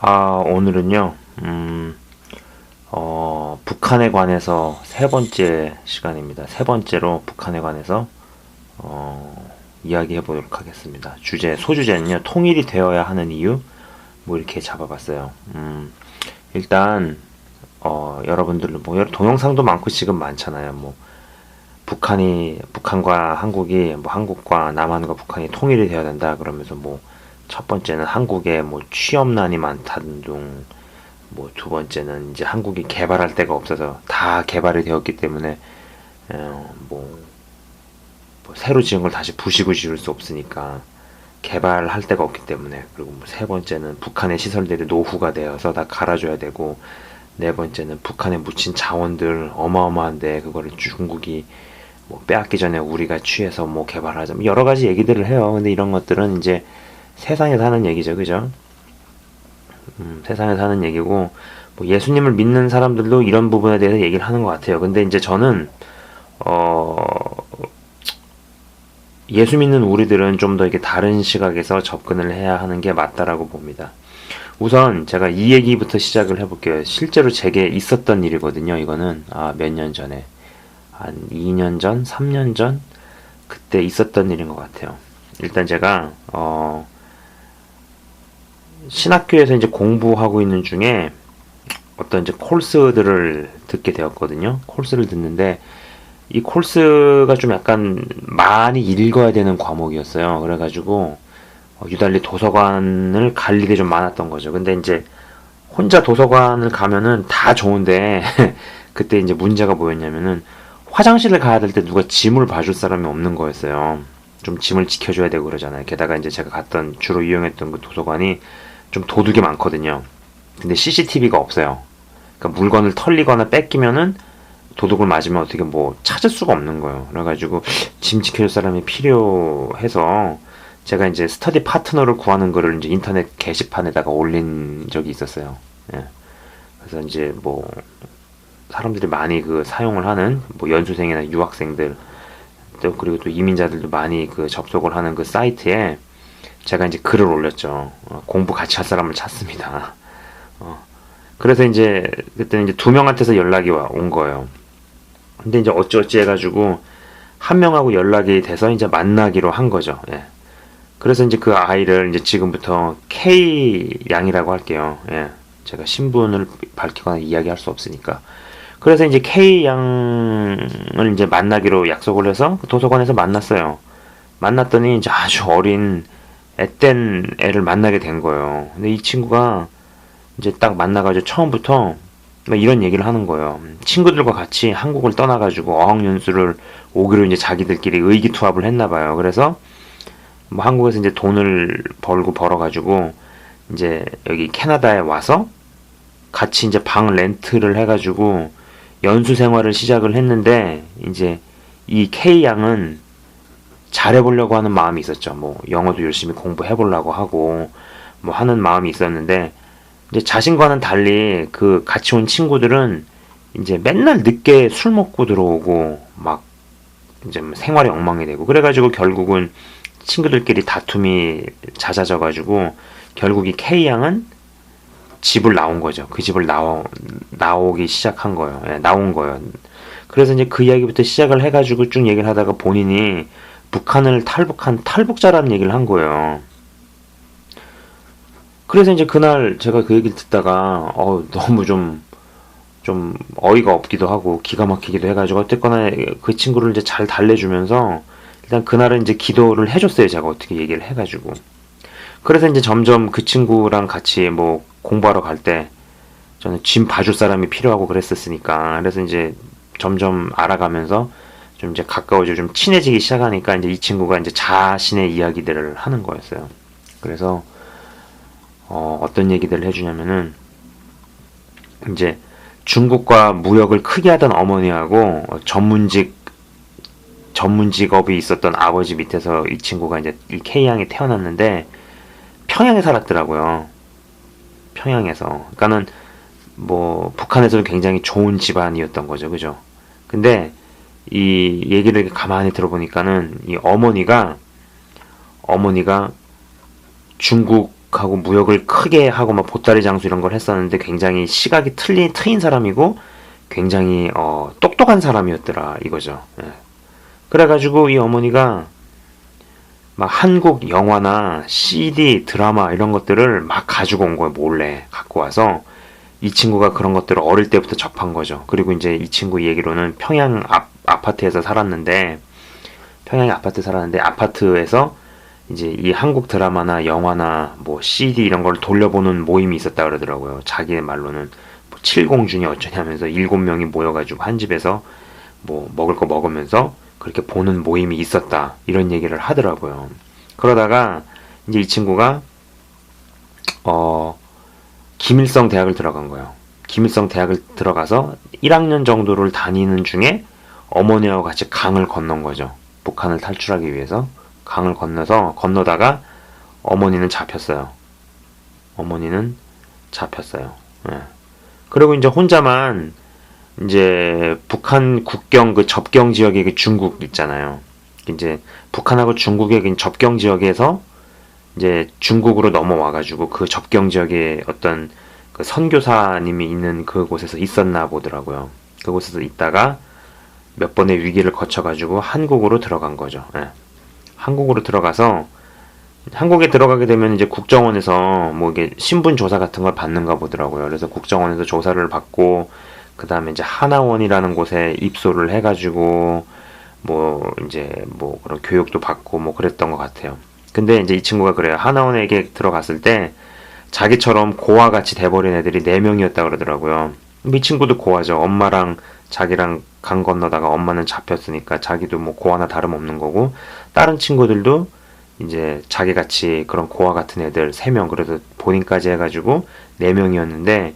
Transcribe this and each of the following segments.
오늘은요, 북한에 관해서 세 번째 시간입니다. 세 번째로 북한에 관해서, 이야기해 보도록 하겠습니다. 소주제는요, 통일이 되어야 하는 이유? 뭐 이렇게 잡아봤어요. 일단, 여러분들, 뭐, 동영상도 많고 지금 많잖아요. 뭐, 북한과 한국이, 뭐, 한국과 남한과 북한이 통일이 되어야 된다. 그러면서 뭐, 첫 번째는 한국에 뭐 취업난이 많다는 둥, 뭐 두 번째는 이제 한국이 개발할 데가 없어서 다 개발이 되었기 때문에 뭐 새로 지은 걸 다시 부시고 지을 수 없으니까 개발할 데가 없기 때문에. 그리고 뭐 세 번째는 북한의 시설들이 노후가 되어서 다 갈아줘야 되고, 네 번째는 북한에 묻힌 자원들 어마어마한데 그거를 중국이 뭐 빼앗기 전에 우리가 취해서 뭐 개발하자, 뭐 여러 가지 얘기들을 해요. 근데 이런 것들은 이제 세상에서 하는 얘기죠, 그죠? 세상에서 하는 얘기고, 뭐 예수님을 믿는 사람들도 이런 부분에 대해서 얘기를 하는 것 같아요. 근데 이제 저는 어, 예수 믿는 우리들은 좀 더 이렇게 다른 시각에서 접근을 해야 하는 게 맞다라고 봅니다. 우선 제가 이 얘기부터 시작을 해볼게요. 실제로 제게 있었던 일이거든요. 이거는 몇 년 전에, 한 2년 전, 3년 전 그때 있었던 일인 것 같아요. 일단 제가 신학교에서 이제 공부하고 있는 중에 어떤 이제 콜스들을 듣게 되었거든요. 콜스를 듣는데 이 콜스가 좀 약간 많이 읽어야 되는 과목이었어요. 그래가지고 유달리 도서관을 갈 일이 좀 많았던 거죠. 근데 이제 혼자 도서관을 가면은 다 좋은데 그때 이제 문제가 뭐였냐면은 화장실을 가야 될 때 누가 짐을 봐줄 사람이 없는 거였어요. 좀 짐을 지켜줘야 되고 그러잖아요. 게다가 이제 제가 주로 이용했던 그 도서관이 좀 도둑이 많거든요. 근데 CCTV가 없어요. 그러니까 물건을 털리거나 뺏기면은 도둑을 맞으면 어떻게 뭐 찾을 수가 없는 거예요. 그래가지고 짐 지켜줄 사람이 필요해서 제가 이제 스터디 파트너를 구하는 거를 이제 인터넷 게시판에다가 올린 적이 있었어요. 예. 그래서 이제 뭐 사람들이 많이 그 사용을 하는 뭐 연수생이나 유학생들, 또 그리고 또 이민자들도 많이 그 접속을 하는 그 사이트에 제가 이제 글을 올렸죠. 공부 같이 할 사람을 찾습니다. 그래서 이제 그때는 이제 두 명한테서 연락이 온 거예요. 근데 이제 어찌어찌 해가지고 한 명하고 연락이 돼서 이제 만나기로 한 거죠. 예. 그래서 이제 그 아이를 이제 지금부터 K 양이라고 할게요. 예. 제가 신분을 밝히거나 이야기할 수 없으니까. 그래서 이제 K 양을 이제 만나기로 약속을 해서 도서관에서 만났어요. 만났더니 이제 아주 어린 앳된 애를 만나게 된 거예요. 근데 이 친구가 이제 딱 만나가지고 처음부터 이런 얘기를 하는 거예요. 친구들과 같이 한국을 떠나가지고 어학연수를 오기로 이제 자기들끼리 의기투합을 했나 봐요. 그래서 뭐 한국에서 이제 돈을 벌어가지고 이제 여기 캐나다에 와서 같이 이제 방 렌트를 해가지고 연수 생활을 시작을 했는데, 이제 이 K 양은 잘해보려고 하는 마음이 있었죠. 뭐 영어도 열심히 공부해보려고 하고 뭐 하는 마음이 있었는데, 이제 자신과는 달리 그 같이 온 친구들은 이제 맨날 늦게 술 먹고 들어오고 막 이제 생활이 엉망이 되고, 그래가지고 결국은 친구들끼리 다툼이 잦아져가지고 결국 이 K 양은 집을 나온 거죠. 그 집을 나오기 시작한 거예요. 예, 나온 거예요. 그래서 이제 그 이야기부터 시작을 해가지고 쭉 얘기를 하다가 본인이 북한을 탈북한 탈북자라는 얘기를 한 거예요. 그래서 이제 그날 제가 그 얘기를 듣다가 너무 좀 어이가 없기도 하고 기가 막히기도 해가지고, 어쨌거나 그 친구를 이제 잘 달래주면서 일단 그날은 이제 기도를 해줬어요. 제가 어떻게 얘기를 해가지고. 그래서 이제 점점 그 친구랑 같이 뭐 공부하러 갈 때 저는 짐 봐줄 사람이 필요하고 그랬었으니까, 그래서 이제 점점 알아가면서 좀 이제 가까워지고 좀 친해지기 시작하니까 이제 이 친구가 이제 자신의 이야기들을 하는 거였어요. 그래서 어떤 얘기들을 해주냐면은 이제 중국과 무역을 크게 하던 어머니하고 전문 직업이 있었던 아버지 밑에서 이 친구가 이제 이 K양이 태어났는데 평양에 살았더라고요. 평양에서. 그러니까는 뭐 북한에서는 굉장히 좋은 집안이었던 거죠. 그죠? 근데 이 얘기를 가만히 들어보니까는 이 어머니가 중국 미국하고 무역을 크게 하고 막 보따리 장수 이런 걸 했었는데 굉장히 시각이 트인 사람이고 굉장히 똑똑한 사람이었더라 이거죠. 예. 그래가지고 이 어머니가 막 한국 영화나 CD, 드라마 이런 것들을 막 가지고 온 거예요. 몰래 갖고 와서 이 친구가 그런 것들을 어릴 때부터 접한 거죠. 그리고 이제 이 친구 얘기로는 평양 아파트에서 살았는데 평양에 아파트 살았는데 아파트에서 이제 이 한국 드라마나 영화나 뭐 CD 이런 걸 돌려보는 모임이 있었다 그러더라고요. 자기의 말로는 뭐 칠공준이 어쩌냐면서 7명이 모여가지고 한 집에서 뭐 먹을 거 먹으면서 그렇게 보는 모임이 있었다 이런 얘기를 하더라고요. 그러다가 이제 이 친구가 김일성 대학을 들어간 거예요. 김일성 대학을 들어가서 1학년 정도를 다니는 중에 어머니하고 같이 강을 건넌 거죠. 북한을 탈출하기 위해서 강을 건너다가 어머니는 잡혔어요. 어머니는 잡혔어요. 예. 그리고 이제 혼자만 이제 북한 국경 그 접경 지역에 그 중국 있잖아요. 이제 북한하고 중국의 그 접경 지역에서 이제 중국으로 넘어와가지고 그 접경 지역에 어떤 그 선교사님이 있는 그곳에서 있었나 보더라고요. 그곳에서 있다가 몇 번의 위기를 거쳐가지고 한국으로 들어간 거죠. 예. 한국으로 들어가서 한국에 들어가게 되면 이제 국정원에서 뭐 이게 신분 조사 같은 걸 받는가 보더라고요. 그래서 국정원에서 조사를 받고 그 다음에 이제 하나원이라는 곳에 입소를 해가지고 뭐 이제 뭐 그런 교육도 받고 뭐 그랬던 것 같아요. 근데 이제 이 친구가 그래요. 하나원에게 들어갔을 때 자기처럼 고아 같이 돼버린 애들이 4명이었다 그러더라고요. 이 친구도 고아죠. 엄마랑 자기랑 강 건너다가 엄마는 잡혔으니까 자기도 뭐 고아나 다름없는 거고 다른 친구들도 이제 자기같이 그런 고아 같은 애들 3명 그래도 본인까지 해가지고 4명이었는데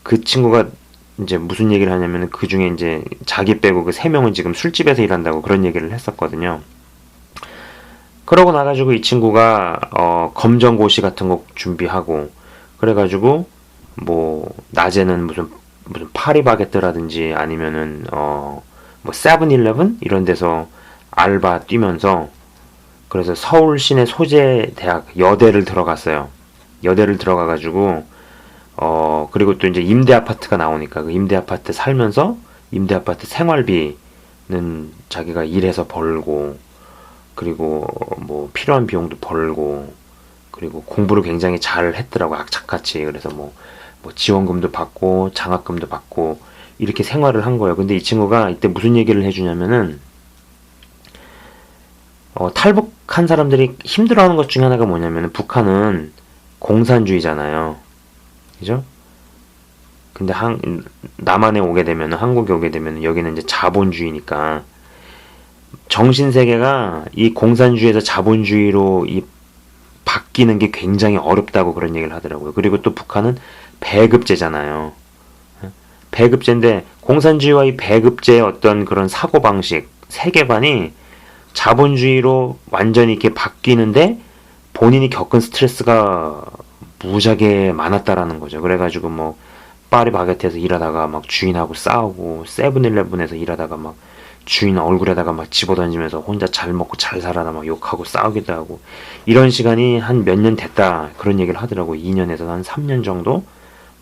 그 친구가 이제 무슨 얘기를 하냐면 그 중에 이제 자기 빼고 그 3명은 지금 술집에서 일한다고 그런 얘기를 했었거든요. 그러고 나가지고 이 친구가 검정고시 같은 거 준비하고 그래가지고 뭐 낮에는 무슨 파리바게뜨라든지 아니면은 뭐 세븐일레븐 이런 데서 알바 뛰면서 그래서 서울 시내 소재 대학 여대를 들어갔어요. 여대를 들어가가지고 그리고 또 이제 임대 아파트가 나오니까 그 임대 아파트 살면서 임대 아파트 생활비는 자기가 일해서 벌고 그리고 뭐 필요한 비용도 벌고 그리고 공부를 굉장히 잘 했더라고 악착같이. 그래서 뭐 지원금도 받고 장학금도 받고 이렇게 생활을 한 거예요. 근데 이 친구가 이때 무슨 얘기를 해주냐면은 탈북한 사람들이 힘들어하는 것 중에 하나가 뭐냐면은 북한은 공산주의잖아요. 그죠? 근데 남한에 오게 되면 한국에 오게 되면 여기는 이제 자본주의니까 정신세계가 이 공산주의에서 자본주의로 이 바뀌는 게 굉장히 어렵다고 그런 얘기를 하더라고요. 그리고 또 북한은 배급제잖아요. 배급제인데 공산주의와 이 배급제의 어떤 그런 사고방식, 세계관이 자본주의로 완전히 이렇게 바뀌는데 본인이 겪은 스트레스가 무지하게 많았다라는 거죠. 그래가지고 뭐 파리바게트에서 일하다가 막 주인하고 싸우고 세븐일레븐에서 일하다가 막 주인 얼굴에다가 막 집어던지면서 혼자 잘 먹고 잘 살아라 막 욕하고 싸우기도 하고 이런 시간이 한 몇 년 됐다 그런 얘기를 하더라고. 2년에서 한 3년 정도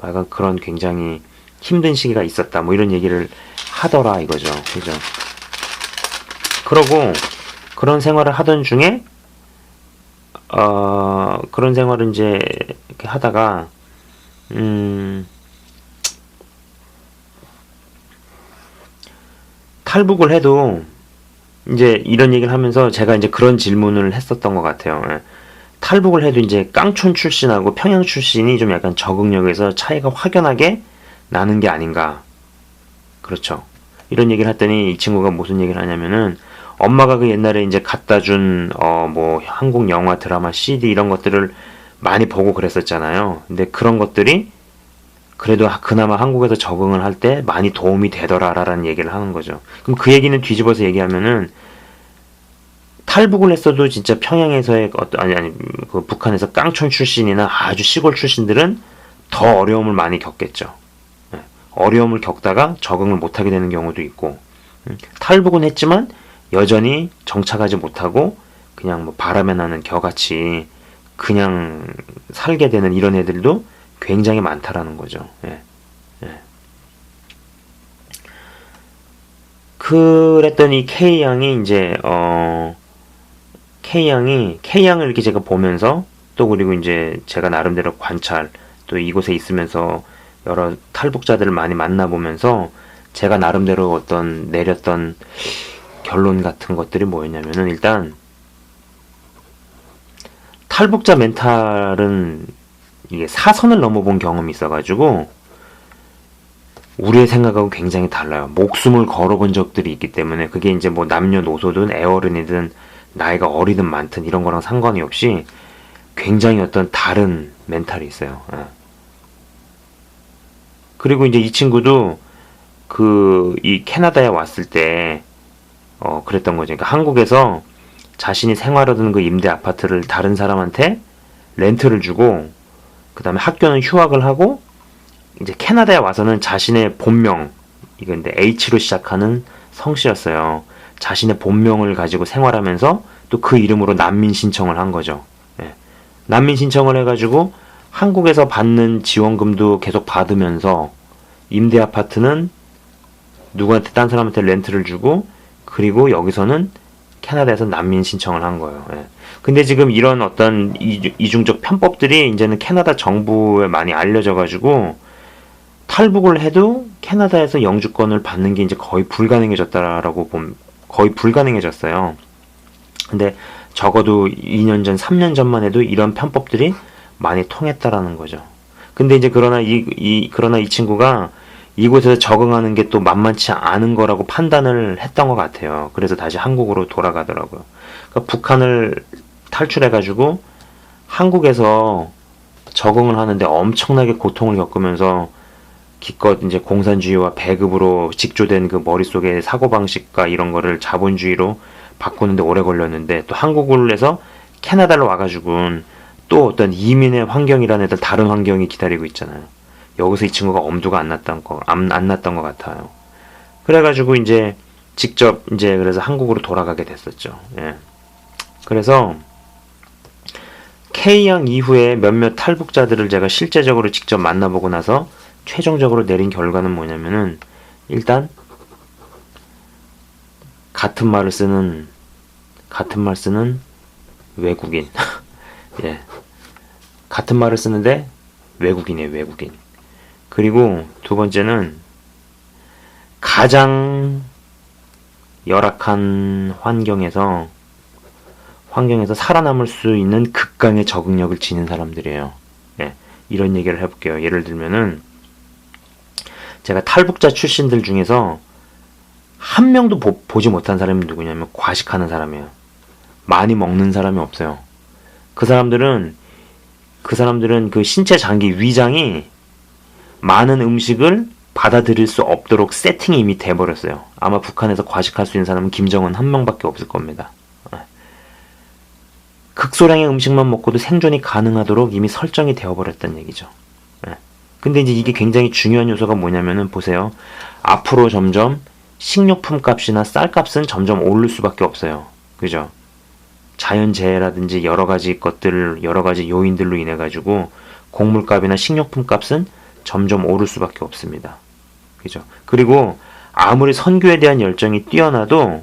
약간 그런 굉장히 힘든 시기가 있었다 뭐 이런 얘기를 하더라 이거죠. 그죠? 그러고 그런 생활을 하던 중에 그런 생활을 이제 이렇게 하다가 탈북을 해도 이제 이런 얘기를 하면서 제가 이제 그런 질문을 했었던 것 같아요. 예. 탈북을 해도 이제 깡촌 출신하고 평양 출신이 좀 약간 적응력에서 차이가 확연하게 나는 게 아닌가. 그렇죠. 이런 얘기를 했더니 이 친구가 무슨 얘기를 하냐면은 엄마가 그 옛날에 이제 갖다 준 뭐 한국 영화 드라마 CD 이런 것들을 많이 보고 그랬었잖아요. 근데 그런 것들이 그래도 그나마 한국에서 적응을 할 때 많이 도움이 되더라라는 얘기를 하는 거죠. 그럼 그 얘기는 뒤집어서 얘기하면은 탈북을 했어도 진짜 평양에서의 아니 그 북한에서 깡촌 출신이나 아주 시골 출신들은 더 어려움을 많이 겪겠죠. 예. 어려움을 겪다가 적응을 못하게 되는 경우도 있고 탈북은 했지만 여전히 정착하지 못하고 그냥 뭐 바람에 나는 겨같이 그냥 살게 되는 이런 애들도 굉장히 많다라는 거죠. 예. 예. 그랬더니 K양이 이제 K양을 이렇게 제가 보면서 또 그리고 이제 제가 나름대로 관찰 또 이곳에 있으면서 여러 탈북자들을 많이 만나보면서 제가 나름대로 어떤 내렸던 결론 같은 것들이 뭐였냐면은 일단 탈북자 멘탈은 이게 사선을 넘어본 경험이 있어가지고 우리의 생각하고 굉장히 달라요. 목숨을 걸어본 적들이 있기 때문에 그게 이제 뭐 남녀노소든 애어른이든 나이가 어리든 많든 이런 거랑 상관이 없이 굉장히 어떤 다른 멘탈이 있어요. 예. 그리고 이제 이 친구도 이 캐나다에 왔을 때 그랬던 거죠. 그러니까 한국에서 자신이 생활하던 그 임대 아파트를 다른 사람한테 렌트를 주고 그 다음에 학교는 휴학을 하고 이제 캐나다에 와서는 자신의 본명 이거 근데 H로 시작하는 성씨였어요. 자신의 본명을 가지고 생활하면서 또 그 이름으로 난민 신청을 한 거죠. 예. 난민 신청을 해가지고 한국에서 받는 지원금도 계속 받으면서 임대 아파트는 누구한테 딴 사람한테 렌트를 주고 그리고 여기서는 캐나다에서 난민 신청을 한 거예요. 예. 근데 지금 이런 어떤 이중적 편법들이 이제는 캐나다 정부에 많이 알려져가지고 탈북을 해도 캐나다에서 영주권을 받는 게 이제 거의 불가능해졌다라고 거의 불가능해졌어요. 근데 적어도 2년 전, 3년 전만 해도 이런 편법들이 많이 통했다라는 거죠. 근데 이제 그러나 이 친구가 이곳에서 적응하는 게 또 만만치 않은 거라고 판단을 했던 것 같아요. 그래서 다시 한국으로 돌아가더라고요. 그러니까 북한을 탈출해가지고 한국에서 적응을 하는데 엄청나게 고통을 겪으면서 기껏 이제 공산주의와 배급으로 직조된 그 머릿속의 사고방식과 이런 거를 자본주의로 바꾸는데 오래 걸렸는데 또 한국을 해서 캐나다를 와가지고는 또 어떤 이민의 환경이라는 애들 다른 환경이 기다리고 있잖아요. 여기서 이 친구가 엄두가 안 났던 것 같아요. 그래가지고 이제 직접 이제 그래서 한국으로 돌아가게 됐었죠. 예. 그래서 K양 이후에 몇몇 탈북자들을 제가 실제적으로 직접 만나보고 나서 최종적으로 내린 결과는 뭐냐면은 일단 같은 말 쓰는 외국인. 예. 같은 말을 쓰는데 외국인이에요, 외국인. 그리고 두 번째는 가장 열악한 환경에서 살아남을 수 있는 극강의 적응력을 지닌 사람들이에요. 예. 이런 얘기를 해볼게요. 예를 들면은 제가 탈북자 출신들 중에서 한 명도 보지 못한 사람이 누구냐면 과식하는 사람이에요. 많이 먹는 사람이 없어요. 그 사람들은 그 신체 장기 위장이 많은 음식을 받아들일 수 없도록 세팅이 이미 돼버렸어요. 아마 북한에서 과식할 수 있는 사람은 김정은 한 명밖에 없을 겁니다. 극소량의 음식만 먹고도 생존이 가능하도록 이미 설정이 되어버렸다는 얘기죠. 근데 이제 이게 굉장히 중요한 요소가 뭐냐면은 보세요. 앞으로 점점 식료품 값이나 쌀 값은 점점 오를 수밖에 없어요. 그죠? 자연재해라든지 여러 가지 요인들로 인해 가지고 곡물값이나 식료품 값은 점점 오를 수밖에 없습니다. 그죠? 그리고 아무리 선교에 대한 열정이 뛰어나도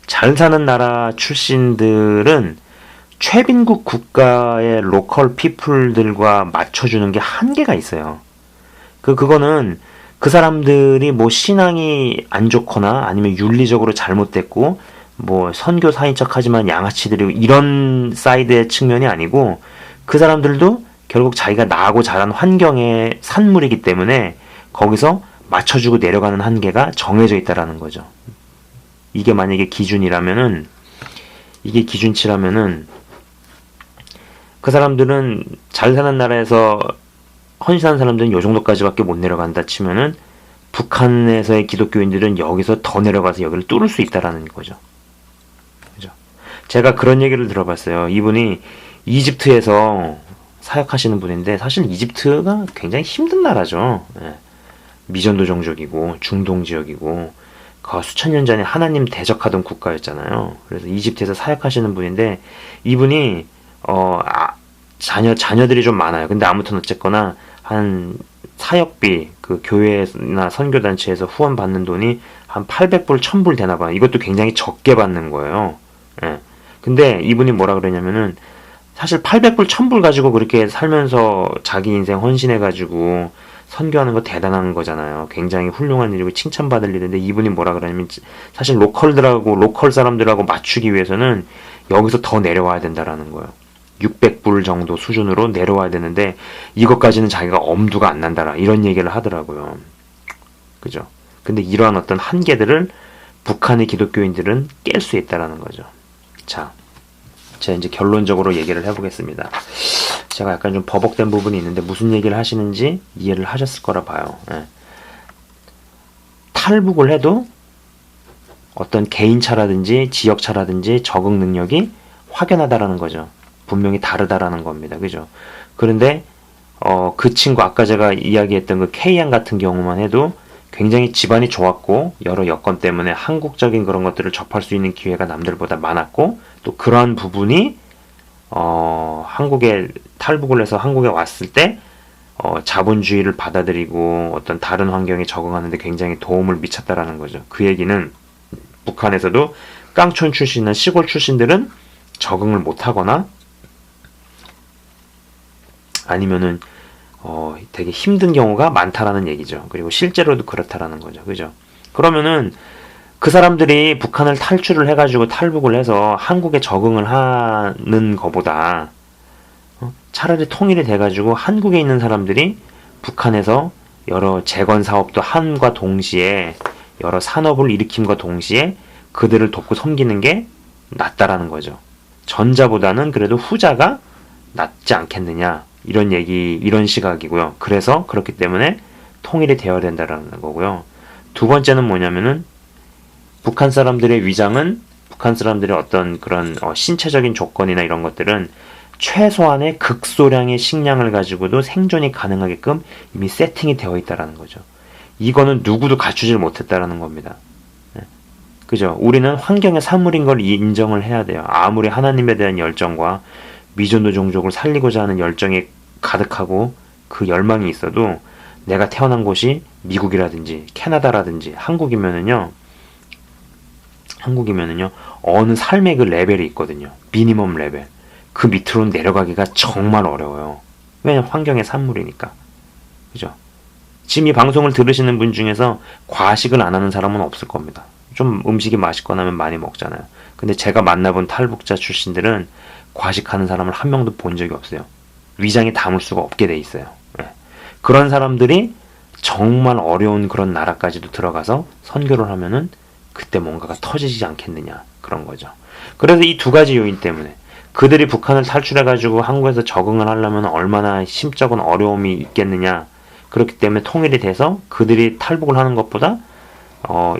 잘 사는 나라 출신들은 최빈국 국가의 로컬 피플들과 맞춰주는 게 한계가 있어요. 그거는 그 사람들이 뭐 신앙이 안 좋거나 아니면 윤리적으로 잘못됐고 뭐 선교 사인 척하지만 양아치들이고 이런 사이드의 측면이 아니고 그 사람들도 결국 자기가 나고 자란 환경의 산물이기 때문에 거기서 맞춰주고 내려가는 한계가 정해져 있다라는 거죠. 이게 만약에 기준치라면은 그 사람들은 잘 사는 나라에서 헌신하는 사람들은 요 정도까지밖에 못 내려간다 치면은 북한에서의 기독교인들은 여기서 더 내려가서 여기를 뚫을 수 있다라는 거죠. 그죠? 제가 그런 얘기를 들어봤어요. 이분이 이집트에서 사역하시는 분인데 사실 이집트가 굉장히 힘든 나라죠. 예. 미전도 종족이고 중동 지역이고 그 수천 년 전에 하나님 대적하던 국가였잖아요. 그래서 이집트에서 사역하시는 분인데 이분이 자녀들이 좀 많아요. 근데 아무튼 어쨌거나 한 사역비, 그 교회나 선교단체에서 후원 받는 돈이 한 800불, 1000불 되나 봐요. 이것도 굉장히 적게 받는 거예요. 예. 근데 이분이 뭐라 그러냐면은 사실 800불, 1000불 가지고 그렇게 살면서 자기 인생 헌신해가지고 선교하는 거 대단한 거잖아요. 굉장히 훌륭한 일이고 칭찬받을 일인데 이분이 뭐라 그러냐면 사실 로컬 사람들하고 맞추기 위해서는 여기서 더 내려와야 된다라는 거예요. 600불 정도 수준으로 내려와야 되는데 이것까지는 자기가 엄두가 안 난다라 이런 얘기를 하더라고요. 그죠? 근데 이러한 어떤 한계들을 북한의 기독교인들은 깰 수 있다라는 거죠. 자, 제가 이제 결론적으로 얘기를 해보겠습니다. 제가 약간 좀 버벅된 부분이 있는데 무슨 얘기를 하시는지 이해를 하셨을 거라 봐요. 예. 탈북을 해도 어떤 개인차라든지 지역차라든지 적응 능력이 확연하다라는 거죠. 분명히 다르다라는 겁니다. 그죠? 그런데 그 친구 아까 제가 이야기했던 그 K양 같은 경우만 해도 굉장히 집안이 좋았고 여러 여건 때문에 한국적인 그런 것들을 접할 수 있는 기회가 남들보다 많았고 또 그러한 부분이 한국에 탈북을 해서 한국에 왔을 때 자본주의를 받아들이고 어떤 다른 환경에 적응하는데 굉장히 도움을 미쳤다라는 거죠. 그 얘기는 북한에서도 깡촌 출신이나 시골 출신들은 적응을 못하거나 아니면은 되게 힘든 경우가 많다라는 얘기죠. 그리고 실제로도 그렇다라는 거죠. 그죠? 그러면은 그 사람들이 북한을 탈출을 해가지고 탈북을 해서 한국에 적응을 하는 것보다 차라리 통일이 돼가지고 한국에 있는 사람들이 북한에서 여러 재건 사업도 함과 동시에 여러 산업을 일으킴과 동시에 그들을 돕고 섬기는 게 낫다라는 거죠. 전자보다는 그래도 후자가 낫지 않겠느냐 이런 시각이고요. 그래서 그렇기 때문에 통일이 되어야 된다라는 거고요. 두 번째는 뭐냐면은 북한 사람들의 위장은 북한 사람들의 어떤 그런 신체적인 조건이나 이런 것들은 최소한의 극소량의 식량을 가지고도 생존이 가능하게끔 이미 세팅이 되어 있다라는 거죠. 이거는 누구도 갖추질 못했다라는 겁니다. 그죠? 우리는 환경의 산물인 걸 인정을 해야 돼요. 아무리 하나님에 대한 열정과 미존도 종족을 살리고자 하는 열정이 가득하고 그 열망이 있어도 내가 태어난 곳이 미국이라든지 캐나다라든지 한국이면은요 어느 삶의 그 레벨이 있거든요. 미니멈 레벨. 그 밑으로 내려가기가 정말 어려워요. 왜냐면 환경의 산물이니까. 그죠? 지금 이 방송을 들으시는 분 중에서 과식을 안 하는 사람은 없을 겁니다. 좀 음식이 맛있거나 하면 많이 먹잖아요. 근데 제가 만나본 탈북자 출신들은 과식하는 사람을 한 명도 본 적이 없어요. 위장이 담을 수가 없게 돼 있어요. 네. 그런 사람들이 정말 어려운 그런 나라까지도 들어가서 선교를 하면은 그때 뭔가가 터지지 않겠느냐 그런 거죠. 그래서 이 두 가지 요인 때문에 그들이 북한을 탈출해가지고 한국에서 적응을 하려면 얼마나 심적인 어려움이 있겠느냐. 그렇기 때문에 통일이 돼서 그들이 탈북을 하는 것보다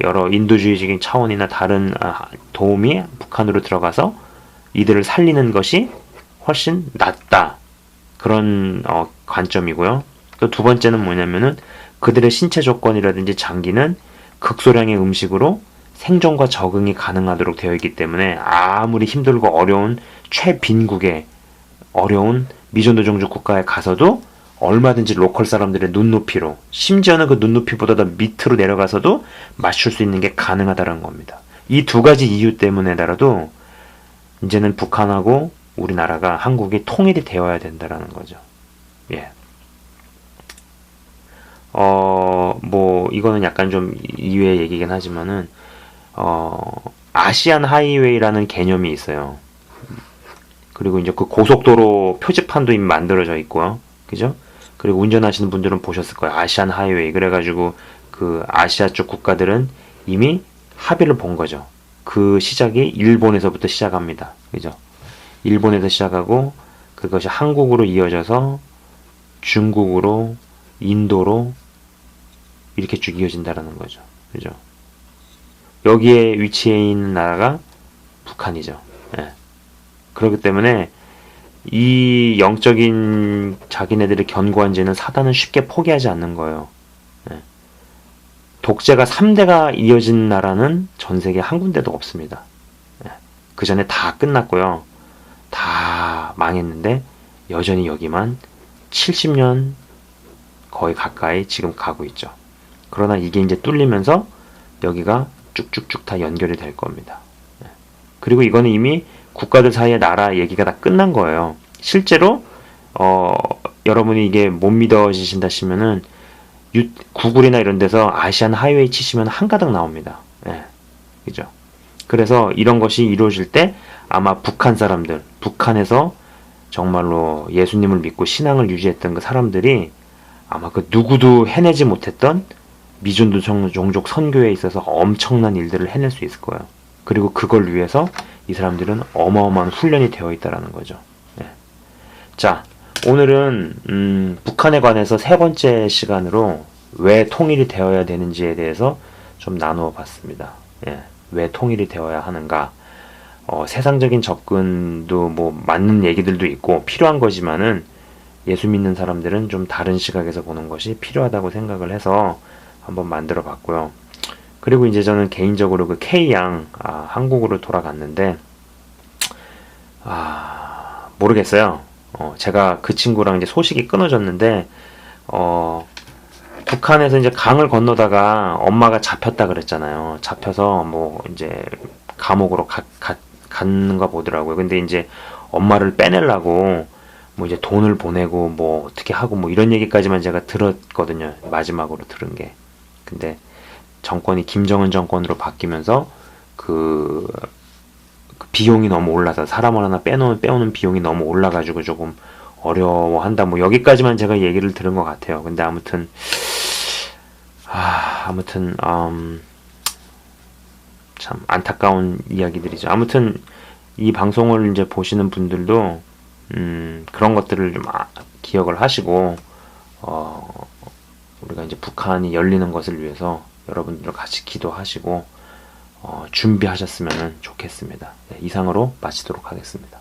여러 인도주의적인 차원이나 다른 도움이 북한으로 들어가서 이들을 살리는 것이 훨씬 낫다. 그런 관점이고요. 또 두 번째는 뭐냐면은 그들의 신체 조건이라든지 장기는 극소량의 음식으로 생존과 적응이 가능하도록 되어 있기 때문에 아무리 힘들고 어려운 최빈국의 어려운 미존도 종족 국가에 가서도 얼마든지 로컬 사람들의 눈높이로 심지어는 그 눈높이보다 더 밑으로 내려가서도 맞출 수 있는 게 가능하다는 겁니다. 이 두 가지 이유 때문에라도 이제는 북한하고 우리나라가 한국이 통일이 되어야 된다라는 거죠. 예. 이거는 약간 좀 이외의 얘기긴 하지만은 아시안 하이웨이라는 개념이 있어요. 그리고 이제 그 고속도로 표지판도 이미 만들어져 있고요. 그죠? 그리고 운전하시는 분들은 보셨을 거예요. 아시안 하이웨이. 그래가지고 그 아시아 쪽 국가들은 이미 합의를 본 거죠. 그 시작이 일본에서부터 시작합니다. 그죠? 일본에서 시작하고 그것이 한국으로 이어져서 중국으로 인도로 이렇게 쭉 이어진다라는 거죠. 그죠? 여기에 위치해 있는 나라가 북한이죠. 예. 그렇기 때문에 이 영적인 자기네들의 견고한 죄는 사단은 쉽게 포기하지 않는 거예요. 예. 독재가 3대가 이어진 나라는 전 세계 한 군데도 없습니다. 예. 그 전에 다 끝났고요. 다 망했는데 여전히 여기만 70년 거의 가까이 지금 가고 있죠. 그러나 이게 이제 뚫리면서 여기가 쭉쭉쭉 다 연결이 될 겁니다. 그리고 이거는 이미 국가들 사이의 나라 얘기가 다 끝난 거예요. 실제로 여러분이 이게 못 믿어지신다 시면은 구글이나 이런 데서 아시안 하이웨이 치시면 한가득 나옵니다. 예, 그죠? 그래서 이런 것이 이루어질 때 아마 북한 사람들, 북한에서 정말로 예수님을 믿고 신앙을 유지했던 그 사람들이 아마 그 누구도 해내지 못했던 미존도 종족 선교에 있어서 엄청난 일들을 해낼 수 있을 거예요. 그리고 그걸 위해서 이 사람들은 어마어마한 훈련이 되어 있다라는 거죠. 예. 자, 오늘은 북한에 관해서 세 번째 시간으로 왜 통일이 되어야 되는지에 대해서 좀 나누어 봤습니다. 예. 왜 통일이 되어야 하는가? 세상적인 접근도 뭐 맞는 얘기들도 있고 필요한 거지만은 예수 믿는 사람들은 좀 다른 시각에서 보는 것이 필요하다고 생각을 해서 한번 만들어 봤고요. 그리고 이제 저는 개인적으로 그 K양 한국으로 돌아갔는데 모르겠어요. 제가 그 친구랑 이제 소식이 끊어졌는데 북한에서 이제 강을 건너다가 엄마가 잡혔다 그랬잖아요. 잡혀서 뭐 이제 감옥으로 갔는가 보더라고요. 근데 이제 엄마를 빼내려고 뭐 이제 돈을 보내고 뭐 어떻게 하고 뭐 이런 얘기까지만 제가 들었거든요. 마지막으로 들은 게. 근데 정권이 김정은 정권으로 바뀌면서 그 비용이 너무 올라서 사람을 하나 빼오는 비용이 너무 올라가지고 조금 어려워한다. 뭐 여기까지만 제가 얘기를 들은 것 같아요. 근데 아무튼 참 안타까운 이야기들이죠. 아무튼 이 방송을 이제 보시는 분들도 그런 것들을 좀 기억을 하시고 우리가 이제 북한이 열리는 것을 위해서 여러분들 같이 기도하시고 준비하셨으면 좋겠습니다. 네, 이상으로 마치도록 하겠습니다.